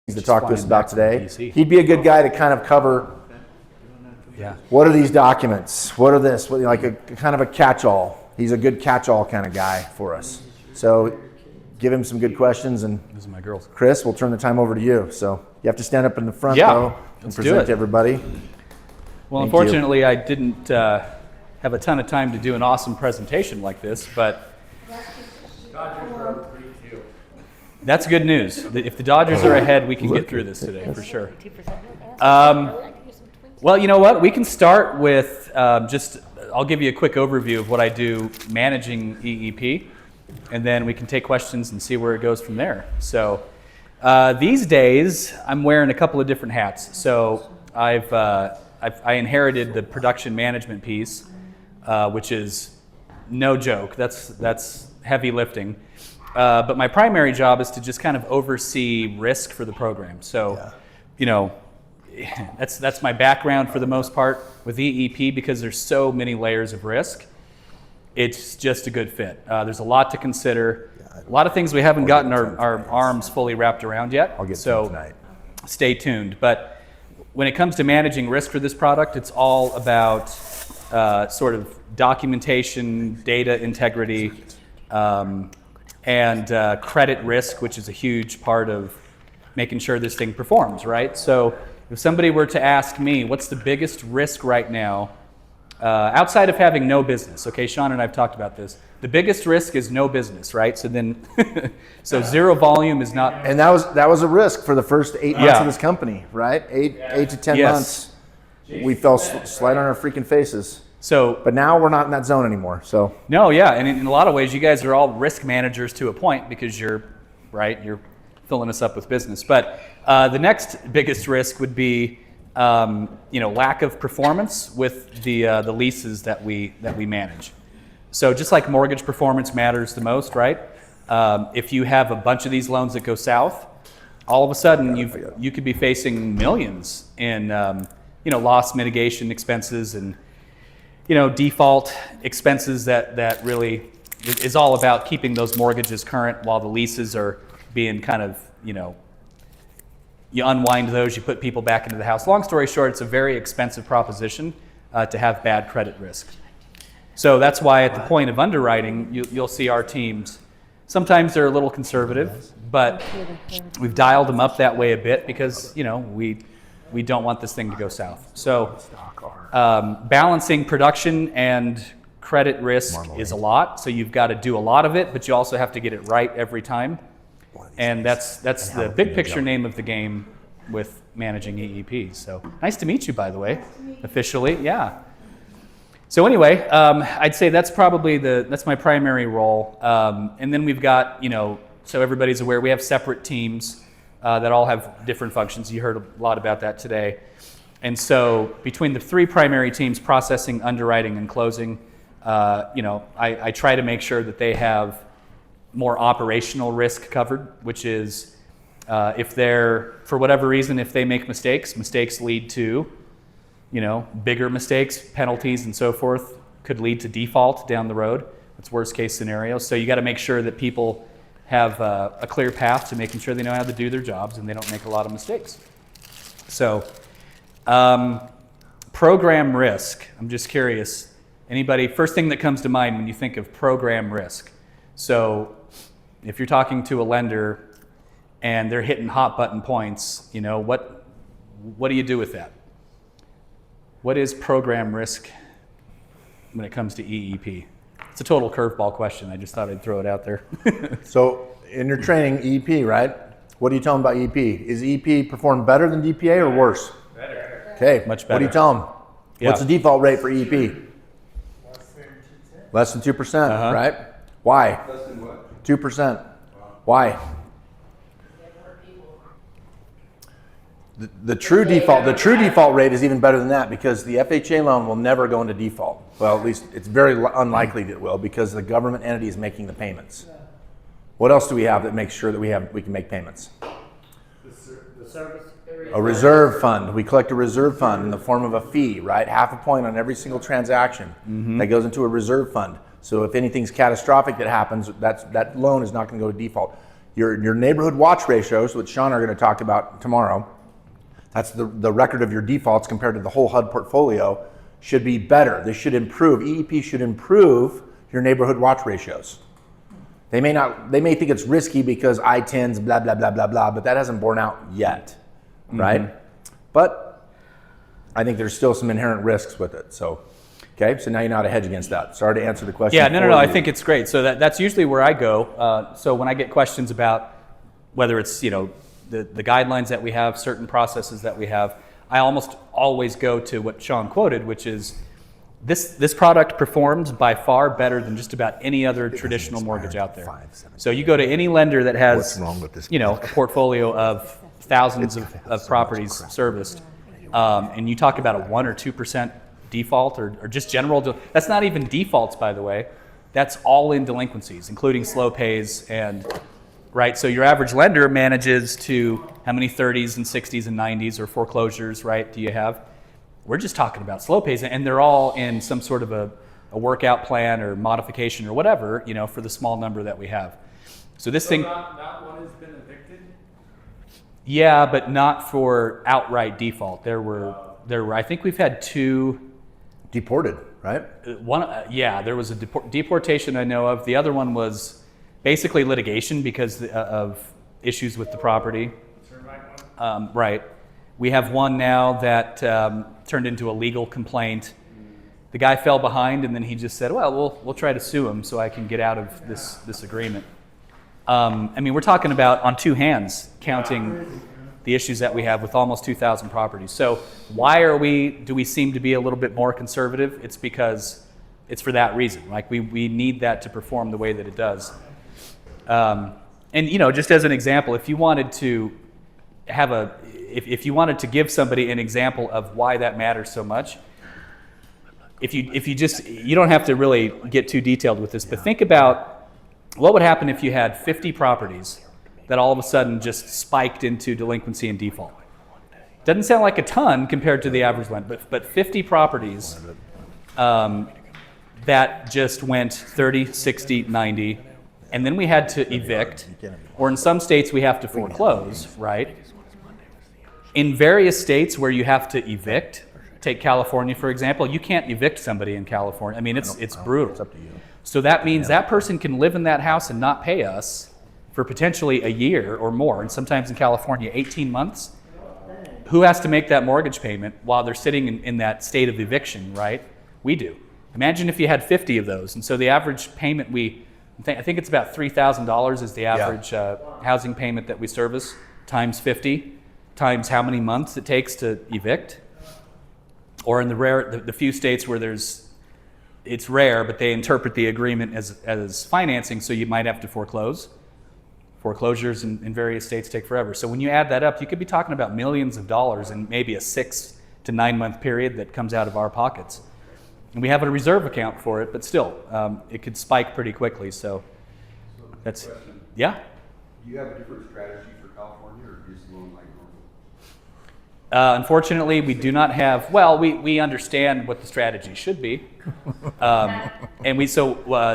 to talk to us about today. He'd be a good guy to kind of cover. Yeah. What are these documents? What are this? Like a kind of a catch-all. He's a good catch-all kind of guy for us. So give him some good questions, and Those are my girls. Chris, we'll turn the time over to you. So you have to stand up in the front though and present to everybody. Well, unfortunately, I didn't have a ton of time to do an awesome presentation like this, but that's good news. If the Dodgers are ahead, we can get through this today for sure. Well, you know what? We can start with I'll give you a quick overview of what I do managing EEP, and then we can take questions and see where it goes from there. So these days, I'm wearing a couple of different hats. So I inherited the production management piece, which is no joke. That's heavy lifting. But my primary job is to just kind of oversee risk for the program. So, you know, that's my background for the most part with EEP, because there's so many layers of risk. It's just a good fit. There's a lot to consider. A lot of things we haven't gotten our arms fully wrapped around yet. I'll get to them tonight. Stay tuned. But when it comes to managing risk for this product, it's all about sort of documentation, data integrity, and credit risk, which is a huge part of making sure this thing performs, right? So if somebody were to ask me, what's the biggest risk right now, outside of having no business, okay, Shawn and I have talked about this. The biggest risk is no business, right? So then, so zero volume is not. And that was a risk for the first 8 months of this company, right? Eight to 10 months. We fell slide on our freaking faces. So, but now we're not in that zone anymore. So no, yeah, and in a lot of ways, you guys are all risk managers to a point, because you're filling us up with business. But the next biggest risk would be lack of performance with the leases that we manage. So just like mortgage performance matters the most, right? If you have a bunch of these loans that go south, all of a sudden you could be facing millions in loss mitigation expenses and default expenses that really is all about keeping those mortgages current while the leases are being kind of, you unwind those, you put people back into the house. Long story short, it's a very expensive proposition to have bad credit risk. So that's why at the point of underwriting, you'll see our teams, sometimes they're a little conservative, but we've dialed them up that way a bit because, we don't want this thing to go south. So balancing production and credit risk is a lot. So you've got to do a lot of it, but you also have to get it right every time. And that's the big picture name of the game with managing EEP. So nice to meet you, by the way, officially. Yeah. So anyway, I'd say that's probably that's my primary role. And then we've got, so everybody's aware, we have separate teams that all have different functions. You heard a lot about that today. And so between the three primary teams, processing, underwriting, and closing, I try to make sure that they have more operational risk covered, which is if they're, for whatever reason, if they make mistakes lead to, bigger mistakes, penalties, and so forth, could lead to default down the road. That's worst case scenario. So you got to make sure that people have a clear path to making sure they know how to do their jobs and they don't make a lot of mistakes. So program risk, I'm just curious, anybody, first thing that comes to mind when you think of program risk. So if you're talking to a lender and they're hitting hot button points, what do you do with that? What is program risk when it comes to EEP? It's a total curveball question. I just thought I'd throw it out there. So in your training, EEP, right? What do you tell them about EEP? Is EEP perform better than DPA or worse? Better. Okay. Much better. What do you tell them? Yeah. What's the default rate for EEP? Less than 2%, right? Why? Less than what? 2%. Why? The true default rate is even better than that, because the FHA loan will never go into default. Well, at least it's very unlikely that it will, because the government entity is making the payments. What else do we have that makes sure that we can make payments? The service. A reserve fund. We collect a reserve fund in the form of a fee, right? Half a point on every single transaction that goes into a reserve fund. So if anything's catastrophic that happens, that loan is not going to go to default. Your neighborhood watch ratios, which Shawn are going to talk about tomorrow, that's the record of your defaults compared to the whole HUD portfolio, should be better. They should improve. EEP should improve your neighborhood watch ratios. They may think it's risky because I-10s, blah, blah, blah, blah, blah, but that hasn't borne out yet, right? But I think there's still some inherent risks with it. So, okay, so now you know how to hedge against that. Sorry to answer the question. Yeah, no. I think it's great. So that's usually where I go. So when I get questions about whether it's, the guidelines that we have, certain processes that we have, I almost always go to what Shawn quoted, which is this product performs by far better than just about any other traditional mortgage out there. So you go to any lender that has, a portfolio of thousands of properties serviced, and you talk about a 1 or 2% default or just general, that's not even defaults, by the way. That's all in delinquencies, including slow pays and, right? So your average lender manages to how many 30s and 60s and 90s or foreclosures, right, do you have? We're just talking about slow pays, and they're all in some sort of a workout plan or modification or whatever, for the small number that we have. So this thing... Not one has been evicted? Yeah, but not for outright default. There were. I think we've had 2... Deported, right? One, there was a deportation I know of. The other one was basically litigation because of issues with the property. Right. We have one now that turned into a legal complaint. The guy fell behind, and then he just said, "Well, we'll try to sue him so I can get out of this agreement." We're talking about on two hands counting the issues that we have with almost 2,000 properties. So why do we seem to be a little bit more conservative? It's because it's for that reason. Like we need that to perform the way that it does. Just as an example, if you wanted to if you wanted to give somebody an example of why that matters so much, you don't have to really get too detailed with this, but think about what would happen if you had 50 properties that all of a sudden just spiked into delinquency and default. Doesn't sound like a ton compared to the average lender, but 50 properties that just went 30, 60, 90, and then we had to evict, or in some states we have to foreclose, right? In various states where you have to evict, take California for example, you can't evict somebody in California. It's brutal. It's up to you. So that means that person can live in that house and not pay us for potentially a year or more, and sometimes in California 18 months. Who has to make that mortgage payment while they're sitting in that state of eviction, right? We do. Imagine if you had 50 of those. And so the average payment I think it's about $3,000 is the average housing payment that we service, times 50, times how many months it takes to evict. Or in the few states where it's rare, but they interpret the agreement as financing, so you might have to foreclose. Foreclosures in various states take forever. So when you add that up, you could be talking about millions of dollars in maybe a 6 to 9 month period that comes out of our pockets. And we have a reserve account for it, but still, it could spike pretty quickly. So that's, yeah? Do you have a different strategy for California, or just loan like normal? Unfortunately, we do not have, we understand what the strategy should be.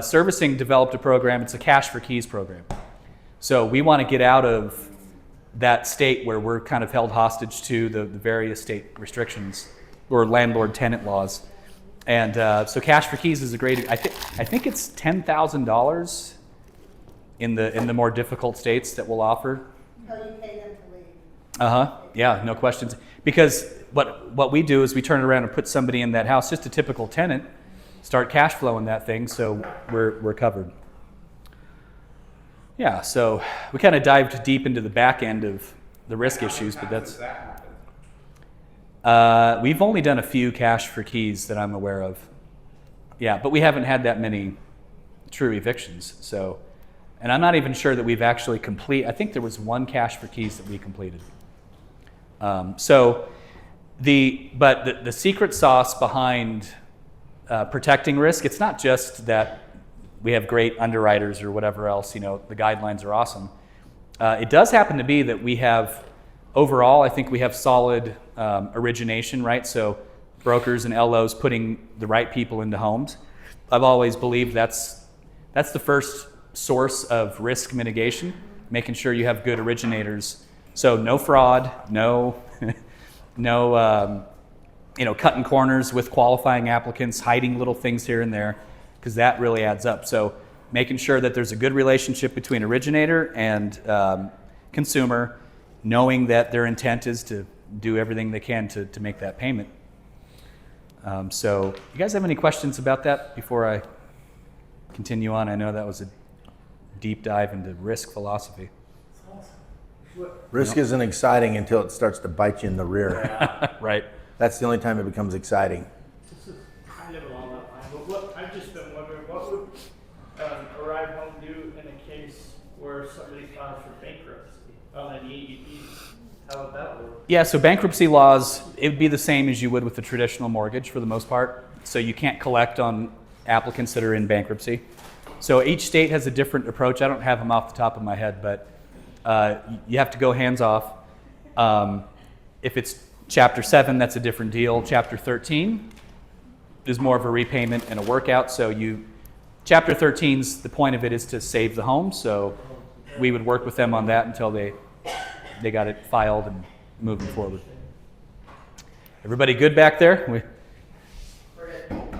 Servicing developed a program, it's a cash for keys program. So we want to get out of that state where we're kind of held hostage to the various state restrictions or landlord-tenant laws. And so cash for keys is a great, I think it's $10,000 in the more difficult states that we'll offer. Until you pay them to leave. Yeah, no questions. Because what we do is we turn around and put somebody in that house, just a typical tenant, start cash flowing that thing, so we're covered. Yeah, so we kind of dived deep into the back end of the risk issues, but that's... We've only done a few cash for keys that I'm aware of. Yeah, but we haven't had that many true evictions. So, and I'm not even sure that we've actually I think there was one cash for keys that we completed. But the secret sauce behind protecting risk, it's not just that we have great underwriters or whatever else, the guidelines are awesome. It does happen to be that we have, overall, I think we have solid origination, right? So brokers and LOs putting the right people into homes. I've always believed that's the first source of risk mitigation. making sure you have good originators. So no fraud, no, no, cutting corners with qualifying applicants, hiding little things here and there, because that really adds up. So making sure that there's a good relationship between originator and consumer, knowing that their intent is to do everything they can to make that payment. So you guys have any questions about that before I continue on? I know that was a deep dive into risk philosophy. Risk isn't exciting until it starts to bite you in the rear. Right. That's the only time it becomes exciting. This is kind of along that line, but what, I've just been wondering, what would a ride home do in a case where somebody files for bankruptcy on an EEP? How would that work? Yeah, so bankruptcy laws, it would be the same as you would with the traditional mortgage for the most part. So you can't collect on applicants that are in bankruptcy. So each state has a different approach. I don't have them off the top of my head, but you have to go hands off. If it's Chapter 7, that's a different deal. Chapter 13 is more of a repayment and a workout. So Chapter 13's, the point of it is to save the home. So we would work with them on that until they got it filed and moving forward. Everybody good back there?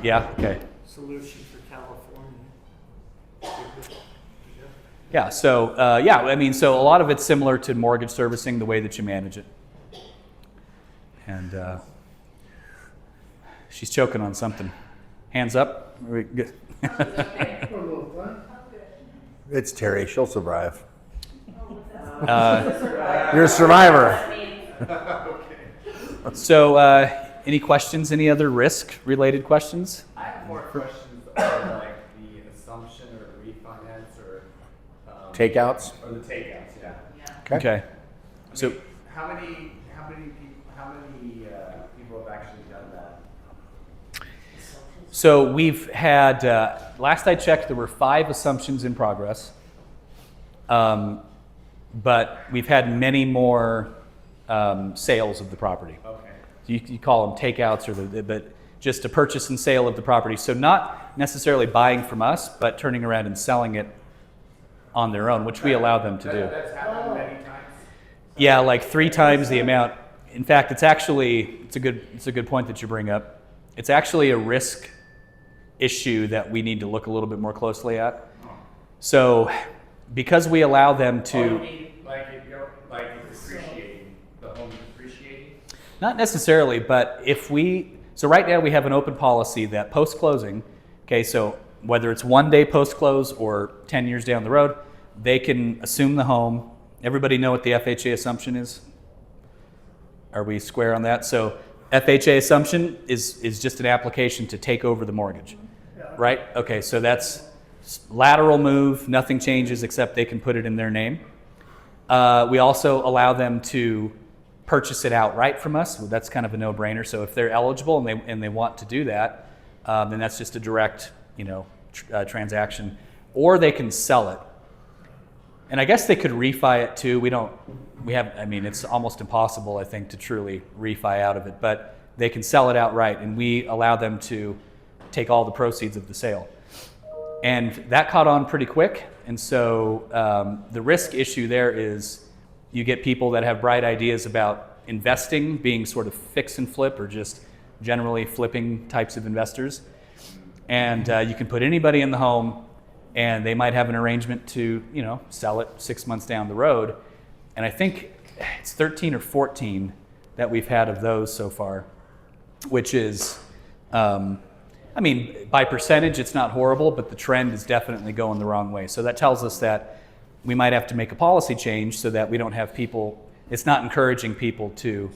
Yeah, okay. Solution for California. Yeah, so so a lot of it's similar to mortgage servicing, the way that you manage it. And she's choking on something. Hands up. Are we good? It's Terry. She'll survive. You're a survivor. So, any questions? Any other risk-related questions? I have more questions on like the assumption or refinance or Takeouts? or the takeouts. Yeah. Okay. So, How many people have actually done that? so we've had, last I checked, there were 5 assumptions in progress. But we've had many more sales of the property. Okay. You call them takeouts, but just a purchase and sale of the property. So not necessarily buying from us, but turning around and selling it on their own, which we allow them to do. That's happened many times. Yeah, like 3 times the amount. In fact, it's a good point that you bring up. It's actually a risk issue that we need to look a little bit more closely at. So, because we allow them to, Oh, you mean like it's depreciating, the home's depreciating? not necessarily, but so right now we have an open policy that post-closing, okay, so whether it's 1 day post-close or 10 years down the road, they can assume the home. Everybody know what the FHA assumption is? Are we square on that? So FHA assumption is just an application to take over the mortgage, right? Okay, so that's lateral move, nothing changes except they can put it in their name. We also allow them to purchase it outright from us. Well, that's kind of a no-brainer. So if they're eligible and they want to do that, then that's just a direct, transaction. Or they can sell it. And I guess they could refi it too. It's almost impossible, I think, to truly refi out of it, but they can sell it outright, and we allow them to take all the proceeds of the sale. And that caught on pretty quick. And so the risk issue there is you get people that have bright ideas about investing, being sort of fix and flip or just generally flipping types of investors. And you can put anybody in the home and they might have an arrangement to, sell it 6 months down the road. And I think it's 13 or 14 that we've had of those so far, which is, by percentage, it's not horrible, but the trend is definitely going the wrong way. So that tells us that we might have to make a policy change so that we don't have people, it's not encouraging people to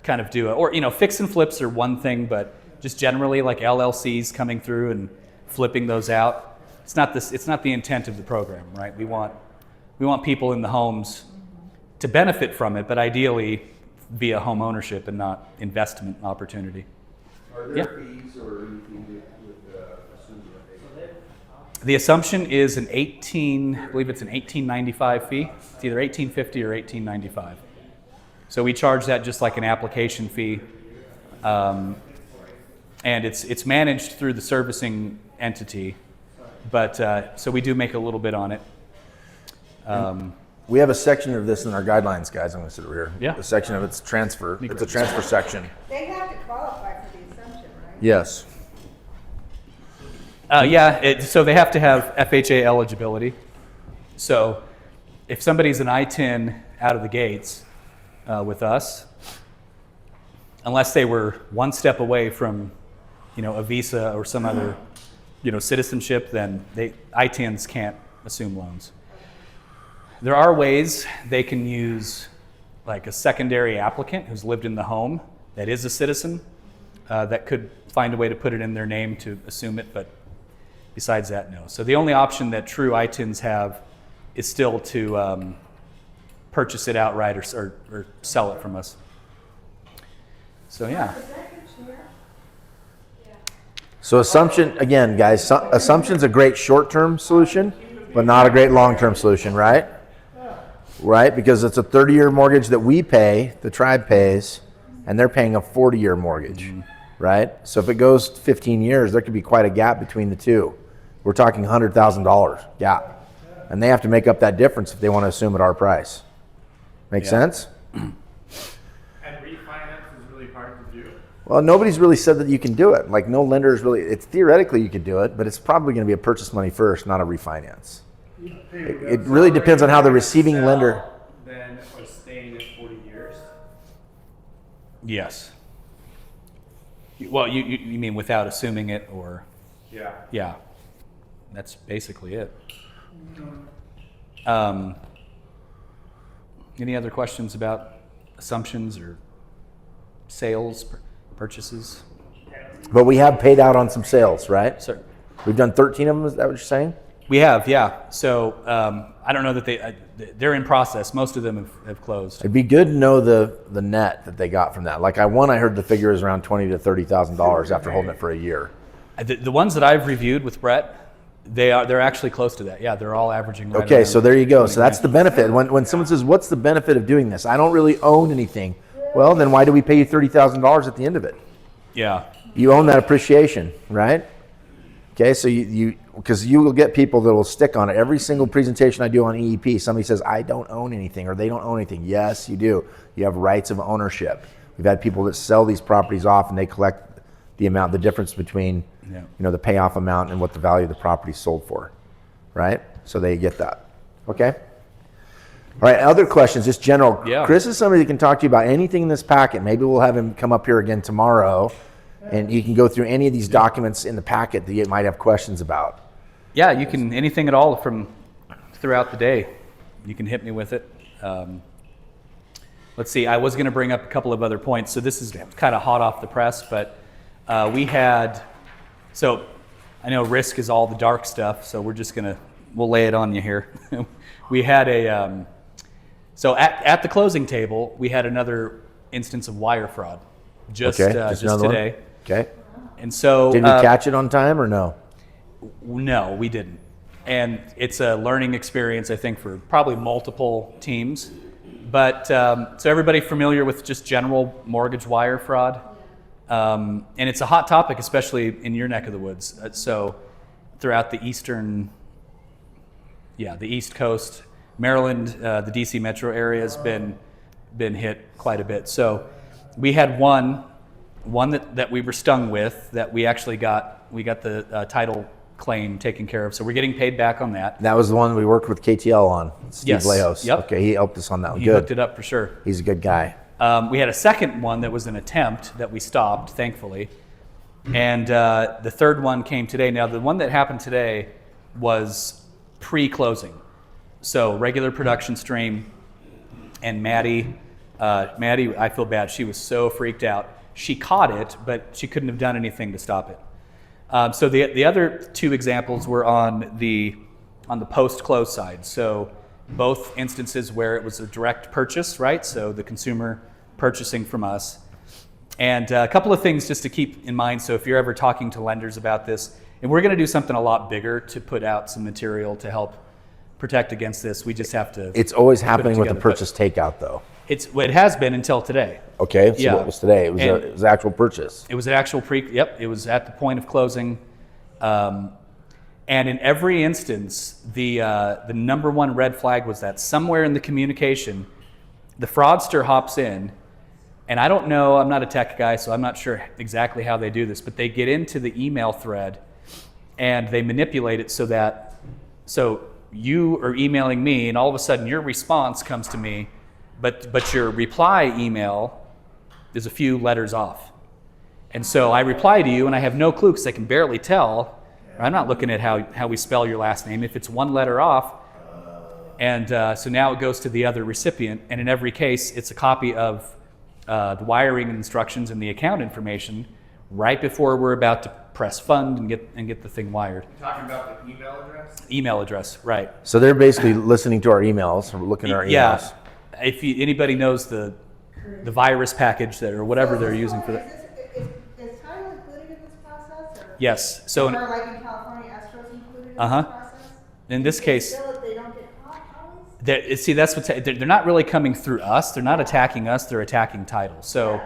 kind of do it. Or, fix and flips are one thing, but just generally like LLCs coming through and flipping those out. It's not the intent of the program, right? We want people in the homes to benefit from it, but ideally via home ownership and not investment opportunity. Are there fees or anything with assuming that The assumption is I believe it's an $18.95 fee. It's either $18.50 or $18.95. So we charge that just like an application fee, and it's managed through the servicing entity. But so we do make a little bit on it. We have a section of this in our guidelines, guys. I'm going to sit over here. Yeah. A section of it's transfer. It's a transfer section. They have to qualify for the assumption, right? Yes. So they have to have FHA eligibility. So if somebody's an I-10 out of the gates with us, unless they were one step away from, a visa or some other, citizenship, then I-10s can't assume loans. There are ways they can use like a secondary applicant who's lived in the home that is a citizen that could find a way to put it in their name to assume it, but besides that, no. So the only option that true I-10s have is still to purchase it outright or sell it from us. So yeah. So assumption, again, guys, assumption's a great short-term solution, but not a great long-term solution, right? Right, because it's a 30-year mortgage that we pay, the tribe pays, and they're paying a 40-year mortgage, right? So if it goes 15 years, there could be quite a gap between the two. We're talking $100,000 gap. And they have to make up that difference if they want to assume at our price. Make sense? And refinance is really hard to do. Well, nobody's really said that you can do it. Like no lender is really, it's theoretically you could do it, but it's probably going to be a purchase money first, not a refinance. It really depends on how the receiving lender. Then or staying at 40 years. Yes. Well, you mean without assuming it, or Yeah. yeah, that's basically it. Any other questions about assumptions or sales, purchases? But we have paid out on some sales, right? So We've done 13 of them, is that what you're saying? we have, yeah. So I don't know that they're in process. Most of them have closed. It'd be good to know the net that they got from that. Like I heard the figure is around $20,000 to $30,000 after holding it for a year. The ones that I've reviewed with Brett, they're actually close to that. Yeah, they're all averaging. Right Okay, around so there you go. So that's 20 the benefit. When someone says, what's the benefit of doing this? I don't really own anything. Well, then why do we pay you $30,000 at the end of it? Yeah. You own that appreciation, right? Okay, so because you will get people that will stick on it. Every single presentation I do on EEP, somebody says, I don't own anything, or they don't own anything. Yes, you do. You have rights of ownership. We've had people that sell these properties off and they collect the difference between the payoff amount and what the value of the property sold for, right? So they get that. Okay? All right, other questions, just general. Yeah. Chris is somebody that can talk to you about anything in this packet. Maybe we'll have him come up here again tomorrow, and you can go through any of these documents in the packet that you might have questions about. Yeah, you can, anything at all from throughout the day. You can hit me with it. Let's see, I was going to bring up a couple of other points. So this is kind of hot off the press, but so I know risk is all the dark stuff, so we'll lay it on you here. We had so at the closing table, we had another instance of wire fraud just another one? today. Okay. And so Did we catch it on time or no? No, we didn't. And it's a learning experience, I think, for probably multiple teams. But so everybody familiar with just general mortgage wire fraud? And it's a hot topic, especially in your neck of the woods. So throughout the East Coast, Maryland, the DC metro area has been hit quite a bit. So we had one that we were stung with that we actually got the title claim taken care of. So we're getting paid back on that. That was the one we worked with KTL on, Steve Yes. Lejos. Yep. Okay, he helped us on that one. He Good. hooked it up for sure. He's a good guy. We had a second one that was an attempt that we stopped, thankfully. And the third one came today. Now, the one that happened today was pre-closing. So regular production stream. And Maddie, I feel bad. She was so freaked out. She caught it, but she couldn't have done anything to stop it. So the other two examples were on the post-close side. So both instances where it was a direct purchase, right? So the consumer purchasing from us. And a couple of things just to keep in mind. So if you're ever talking to lenders about this, and we're going to do something a lot bigger to put out some material to help protect against this. We just have to. It's always happening with the together, purchase takeout, though. It has been until today. Okay, so Yeah. what was today? It was an actual purchase. It was an actual it was at the point of closing. And in every instance, the number one red flag was that somewhere in the communication, the fraudster hops in, and I don't know, I'm not a tech guy, so I'm not sure exactly how they do this, but they get into the email thread and they manipulate it so you are emailing me, and all of a sudden your response comes to me, but your reply email is a few letters off. And so I reply to you, and I have no clue because I can barely tell. I'm not looking at how we spell your last name. If it's one letter off, and so now it goes to the other recipient, and in every case, it's a copy of the wiring instructions and the account information right before we're about to press fund and get the thing wired. You're talking about the email address? Email address, right? So they're basically listening to our emails or looking at our emails. Yeah. If anybody knows the virus package or whatever they're using for that. Is title included in this process? Or? Yes. So Or like in California, escrow's included in Uh-huh. this process? in this case, Still, if they don't get caught, always? see, that's they're not really coming through us. They're not attacking us. They're attacking title. So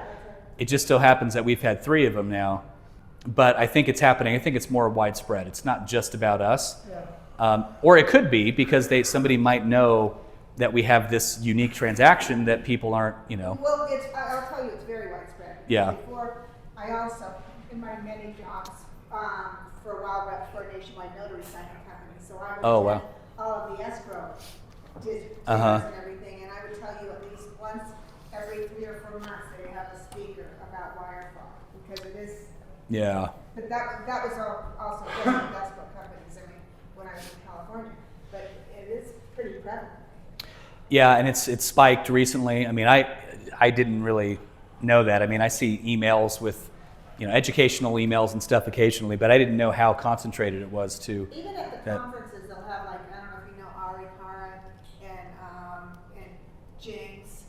it just so happens that we've had 3 of them now. But I think it's happening. I think it's more widespread. It's not just about us. Or it could be because somebody might know that we have this unique transaction that people aren't, Well, I'll tell you, it's very widespread. Yeah. Before, I also, in my many jobs, for a while, worked for a nationwide notary signing company. So I would Oh, wow. attend all of the escrow dinners Uh-huh. and everything, and I would tell you at least once every 3 or 4 months they have a speaker about wire fraud because it is. Yeah. But that was also just the escrow companies. I mean, when I was in California, but it is pretty prevalent. Yeah, and it's spiked recently. I mean, I didn't really know that. I mean, I see emails with, educational emails and stuff occasionally, but I didn't know how concentrated it was to. Even at the that- conferences, they'll have like, I don't know if you know Ari Kara and James.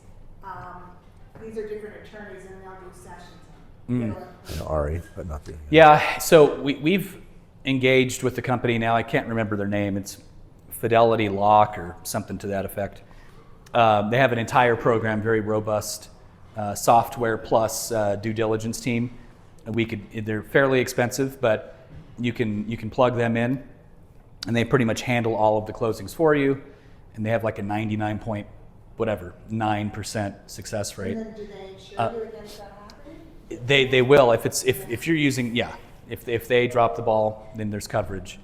These are different attorneys and they'll do sessions. I know Ari, but not the. Yeah, so we've engaged with the company now. I can't remember their name. It's Fidelity Lock or something to that effect. They have an entire program, very robust software plus due diligence team. They're fairly expensive, but you can plug them in, and they pretty much handle all of the closings for you. And they have like a 99% success rate. And then do they insure you against that happening? They will if you're using if they drop the ball, then there's coverage.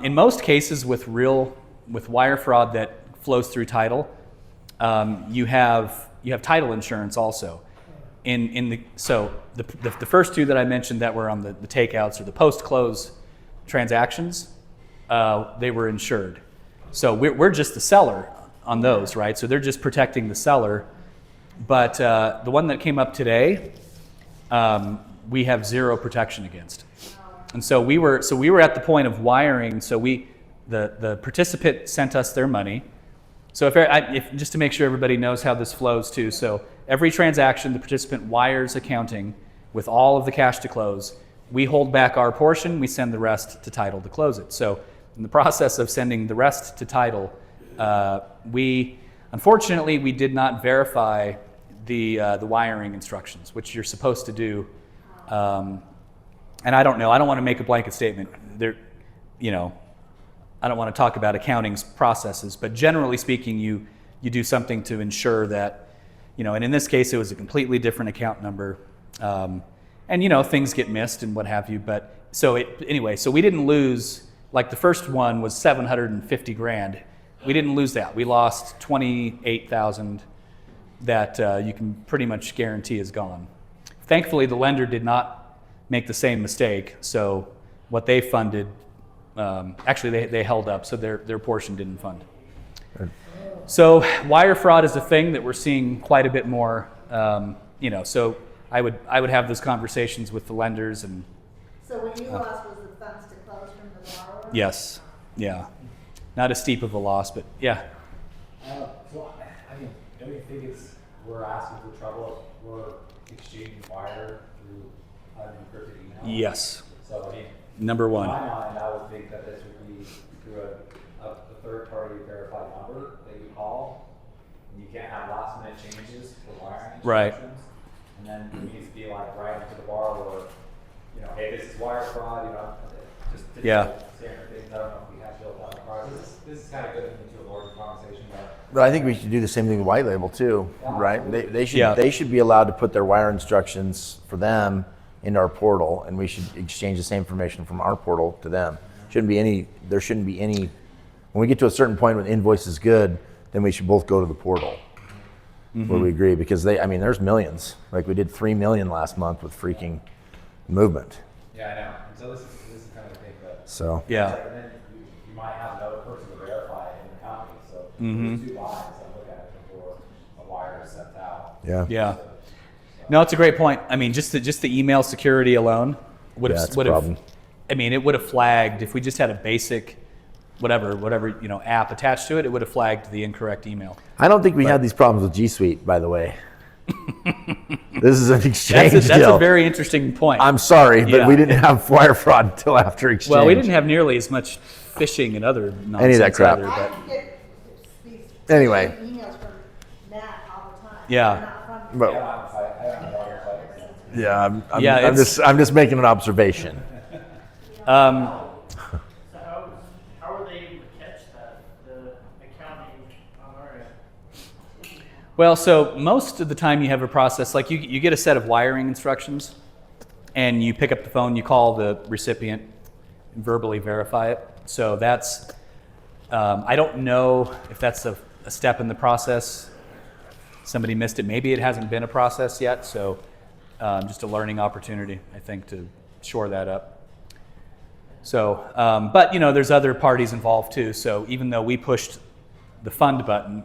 In most cases with wire fraud that flows through title, you have title insurance also. So the first 2 that I mentioned that were on the takeouts or the post close transactions, they were insured. So we're just the seller on those, right? So they're just protecting the seller. But the one that came up today, we have 0 protection against. And so we were at the point of wiring. So the participant sent us their money. So if just to make sure everybody knows how this flows too. So every transaction, the participant wires accounting with all of the cash to close. We hold back our portion. We send the rest to title to close it. So in the process of sending the rest to title, unfortunately we did not verify the wiring instructions, which you're supposed to do. And I don't know. I don't want to make a blanket statement. I don't want to talk about accounting's processes, but generally speaking, you do something to ensure that, and in this case, it was a completely different account number. And things get missed and what have you. But so we didn't lose, like the first one was $750,000. We didn't lose that. We lost $28,000 that you can pretty much guarantee is gone. Thankfully, the lender did not make the same mistake. So what they funded, actually they held up, so their portion didn't fund. So wire fraud is a thing that we're seeing quite a bit more. So I would have those conversations with the lenders and. So when you lost, was the funds to close from the borrower? Yes, yeah, not as steep of a loss, but yeah. So, I mean, don't you think we're asking for trouble if we're exchanging wire through an encrypted email? Yes. So, I mean, Number in one. my mind, I would think that this would be through a third-party verified number that you call. And you can't have last-minute changes for wiring Right. instructions. And then it needs to be like right to the borrower, hey, this is wire fraud, just Yeah. standard thing this is kind of getting into a larger conversation, But I think we should do the same thing with white label too, right? They should Yeah. they should be allowed to put their wire instructions for them into our portal, and we should exchange the same information from our portal to them. There shouldn't be any. When we get to a certain point when invoice is good, then we should both go to the portal. Where we agree, because there's millions. Like we did 3 million last month with freaking movement. yeah, I know. And so this is kind of the thing that. So Yeah. And then you might have another person to verify it in the company. So Mm-hmm. there's 2 lines that look at it before a wire is sent out. yeah. Yeah. No, it's a great point. I mean, just the email security alone would Yeah, have it's a problem. it would have flagged if we just had a basic whatever app attached to it. It would have flagged the incorrect email. I don't think we had these problems with G Suite, by the way. This is an exchange That's deal. a very interesting point. I'm sorry, but Yeah. we didn't have wire fraud until after exchange. Well, we didn't have nearly as much phishing and other nonsense Any of that crap. either, I but get these Anyway. emails from Matt all the time. Yeah. They're not from- But- I don't have a site. I don't have a website. Yeah, Yeah, I'm just making an observation. So how are they able to catch that, the accounting on our end? Well, so most of the time you have a process, like you get a set of wiring instructions and you pick up the phone, you call the recipient and verbally verify it. So that's, I don't know if that's a step in the process. Somebody missed it. Maybe it hasn't been a process yet. So just a learning opportunity, I think, to shore that up. So, but there's other parties involved too. So even though we pushed the fund button,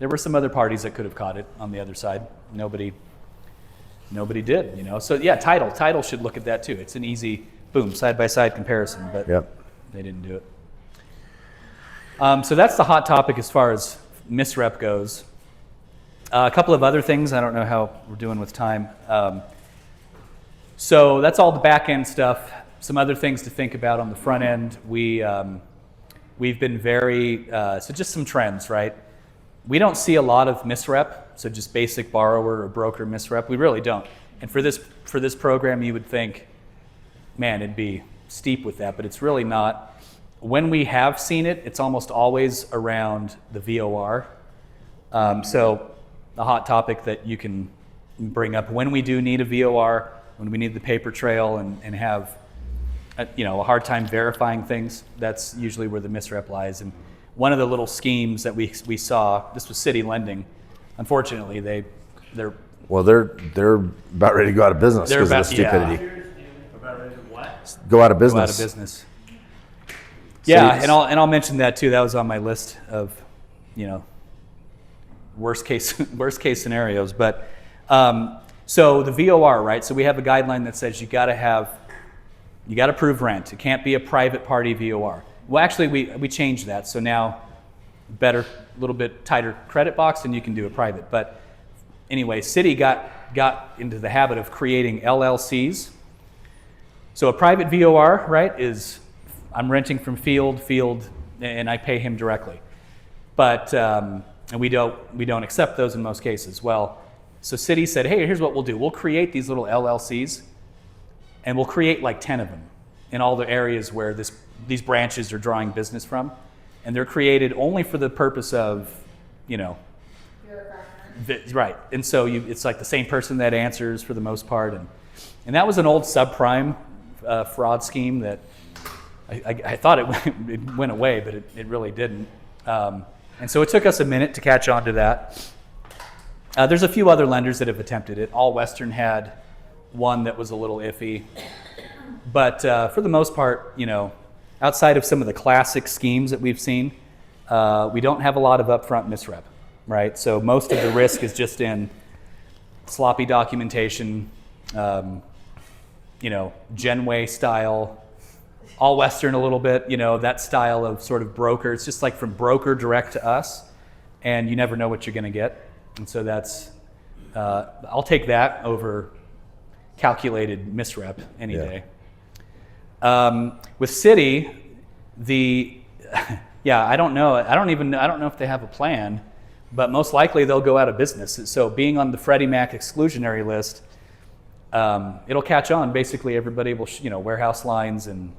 there were some other parties that could have caught it on the other side. Nobody did, So yeah, title should look at that too. It's an easy, boom, side-by-side comparison, but Yep. they didn't do it. So that's the hot topic as far as misrep goes. A couple of other things. I don't know how we're doing with time. So that's all the back end stuff. Some other things to think about on the front end. We've been very, so just some trends, right? We don't see a lot of misrep, so just basic borrower or broker misrep. We really don't. And for this program, you would think, man, it'd be steep with that, but it's really not. When we have seen it, it's almost always around the VOR. So the hot topic that you can bring up when we do need a VOR, when we need the paper trail and have a hard time verifying things, that's usually where the misrep lies. And one of the little schemes that we saw, this was City Lending. Unfortunately, they're about ready to go out of business They're because of the about- stupidity. About ready to what? Go out of go business. out of business. Yeah, Cities- and I'll mention that too. That was on my list of, worst case scenarios. But so the VOR, right? So we have a guideline that says you got to prove rent. It can't be a private party VOR. Well, actually, we changed that. So now, a little bit tighter credit box, and you can do a private. But anyway, City got into the habit of creating LLCs. So a private VOR, right, is I'm renting from Field, and I pay him directly. But and we don't accept those in most cases. Well, so City said, hey, here's what we'll do. We'll create these little LLCs, and we'll create like 10 of them in all the areas where these branches are drawing business from. And they're created only for the purpose of, right. And so it's like the same person that answers for the most part. And that was an old subprime fraud scheme that I thought it went away, but it really didn't. And so it took us a minute to catch on to that. There's a few other lenders that have attempted it. All Western had one that was a little iffy. But for the most part, outside of some of the classic schemes that we've seen, we don't have a lot of upfront misrep, right? So most of the risk is just in sloppy documentation, Genway style, all Western a little bit, that style of sort of broker. It's just like from broker direct to us, and you never know what you're going to get. And so that's, I'll take that over calculated misrep any day. With City, I don't know. I don't know if they have a plan, but most likely they'll go out of business. So being on the Freddie Mac exclusionary list, it'll catch on. Basically, everybody will, warehouse lines and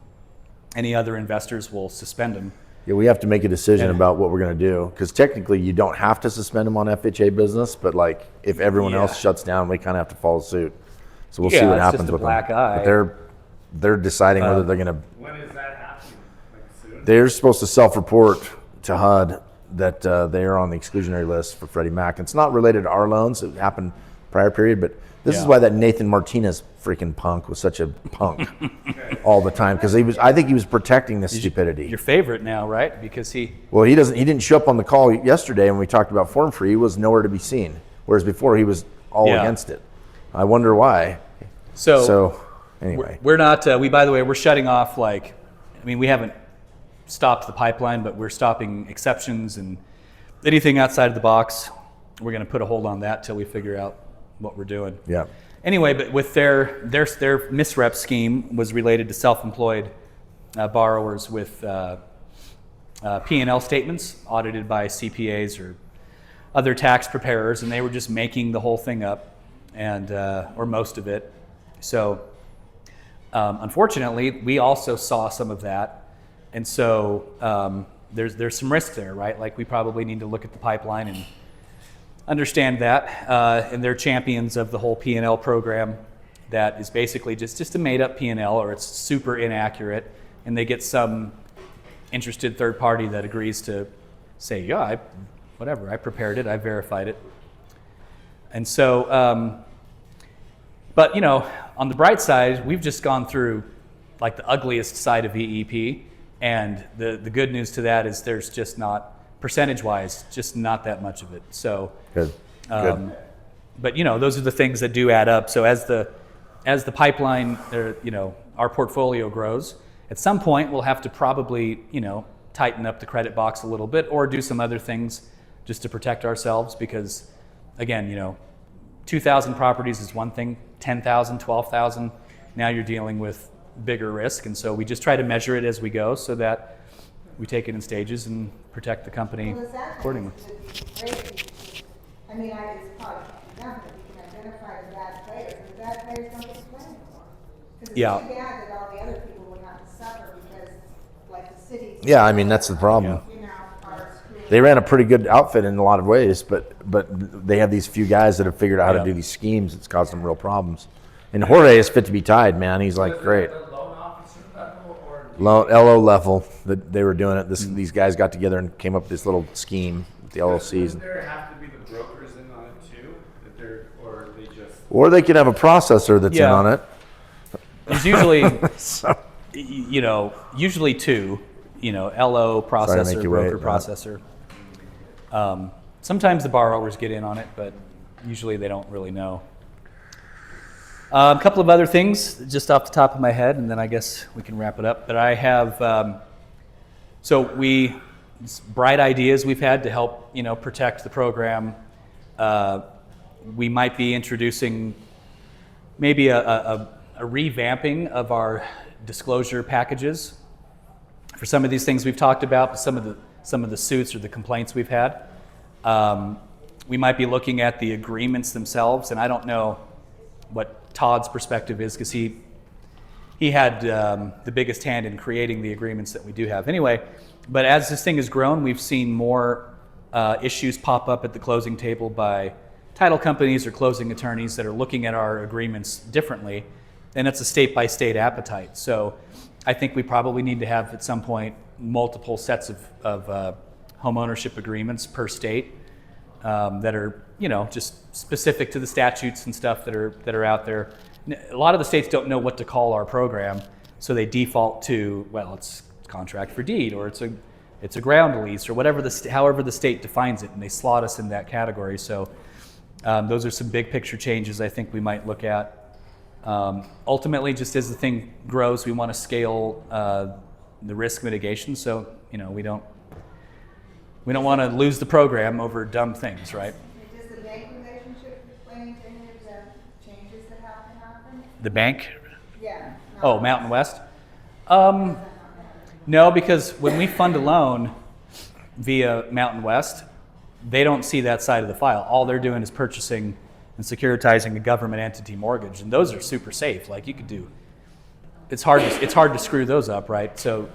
any other investors will suspend them. Yeah, we have to make a decision about what we're going to do, because technically you don't have to suspend them on FHA business, but like if everyone else shuts down, we kind of have to follow suit. So we'll see Yeah, what it's happens just a with black them. eye. But they're deciding whether they're going to. When is that happening? Like soon? They're supposed to self-report to HUD that they are on the exclusionary list for Freddie Mac. It's not related to our loans. It happened prior period, but this is why that Nathan Martinez freaking punk was such a punk all the time, because I think he was protecting this stupidity. Your favorite now, right? Because he He didn't show up on the call yesterday when we talked about form free. He was nowhere to be seen, whereas before he was all against it. I wonder why. So anyway, we're not. By the way, we're shutting off. We haven't stopped the pipeline, but we're stopping exceptions and anything outside of the box. We're going to put a hold on that till we figure out what we're doing. yeah. Anyway, but with their misrep scheme was related to self-employed borrowers with P&L statements audited by CPAs or other tax preparers, and they were just making the whole thing up, and or most of it. So unfortunately, we also saw some of that, and so there's some risk there, right? Like we probably need to look at the pipeline and understand that, and they're champions of the whole P&L program that is basically just a made-up P&L, or it's super inaccurate, and they get some interested third party that agrees to say, yeah, I prepared it, I verified it. And so, but on the bright side, we've just gone through like the ugliest side of EEP, and the good news to that is there's just not, percentage-wise, just not that much of it. So, Good. But those are the things that do add up. So as the pipeline, our portfolio grows, at some point we'll have to probably tighten up the credit box a little bit, or do some other things just to protect ourselves. Because again, 2,000 properties is one thing, 10,000, 12,000. Now you're dealing with bigger risk, and so we just try to measure it as we go, so that we take it in stages and protect the company accordingly. It's probably enough that we can identify the bad players, and the bad players don't get play anymore. Because it's too bad that all the other people would have to suffer because, like, the cities. Yeah, that's the problem. Are screwed. They ran a pretty good outfit in a lot of ways, but they have these few guys that have figured out how to do these schemes. It's caused them real problems. And Jorge is fit to be tied, man. He's like great. Loan officer level or LO level that they were doing it. These guys got together and came up with this little scheme with the LLCs. Does there have to be the brokers in on it too? Or they just. Or they could have a processor that's in on it. There's usually, usually two, LO processor, broker processor. Sometimes the borrowers get in on it, but usually they don't really know. A couple of other things just off the top of my head, and then I guess we can wrap it up. But I have, bright ideas we've had to help, protect the program. We might be introducing maybe a revamping of our disclosure packages for some of these things we've talked about, but some of the suits or the complaints we've had. We might be looking at the agreements themselves, and I don't know what Todd's perspective is, because he had the biggest hand in creating the agreements that we do have. Anyway, but as this thing has grown, we've seen more issues pop up at the closing table by title companies or closing attorneys that are looking at our agreements differently, and it's a state-by-state appetite. So I think we probably need to have at some point multiple sets of home ownership agreements per state that are just specific to the statutes and stuff that are out there. A lot of the states don't know what to call our program, so they default to, well, it's contract for deed, or it's a ground lease, or whatever however the state defines it, and they slot us in that category. So those are some big picture changes I think we might look at. Ultimately, just as the thing grows, we want to scale the risk mitigation, so we don't want to lose the program over dumb things, right? Does the bank relationship explain any of the changes that have to happen? The bank? Yeah. Oh, Mountain West? No, because when we fund a loan via Mountain West, they don't see that side of the file. All they're doing is purchasing and securitizing a government entity mortgage, and those are super safe. Like, you could do, it's hard to screw those up, right? So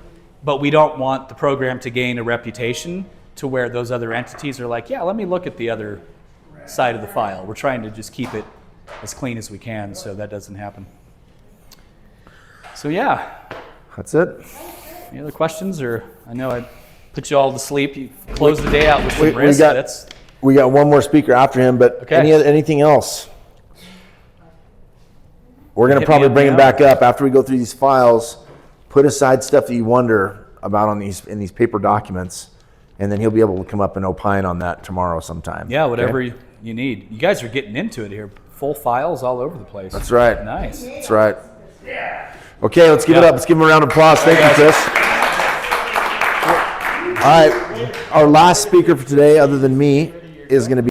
but we don't want the program to gain a reputation to where those other entities are like, yeah, let me look at the other side of the file. We're trying to just keep it as clean as we can so that doesn't happen. So yeah, That's it. any other questions? Or I know I put you all to sleep. You close the day out with some risk. We got one more speaker after him, but Okay. anything else? We're going to Hit me probably up bring him now. back up after we go through these files. Put aside stuff that you wonder about in these paper documents, and then he'll be able to come up and opine on that tomorrow sometime. Yeah, whatever Okay? you need. You guys are getting into it here. Full files all over the place. That's right. Nice. That's right. Okay, let's give it up. Let's give him a round of applause. Thank you, Chris. All right, our last speaker for today, other than me, is going to be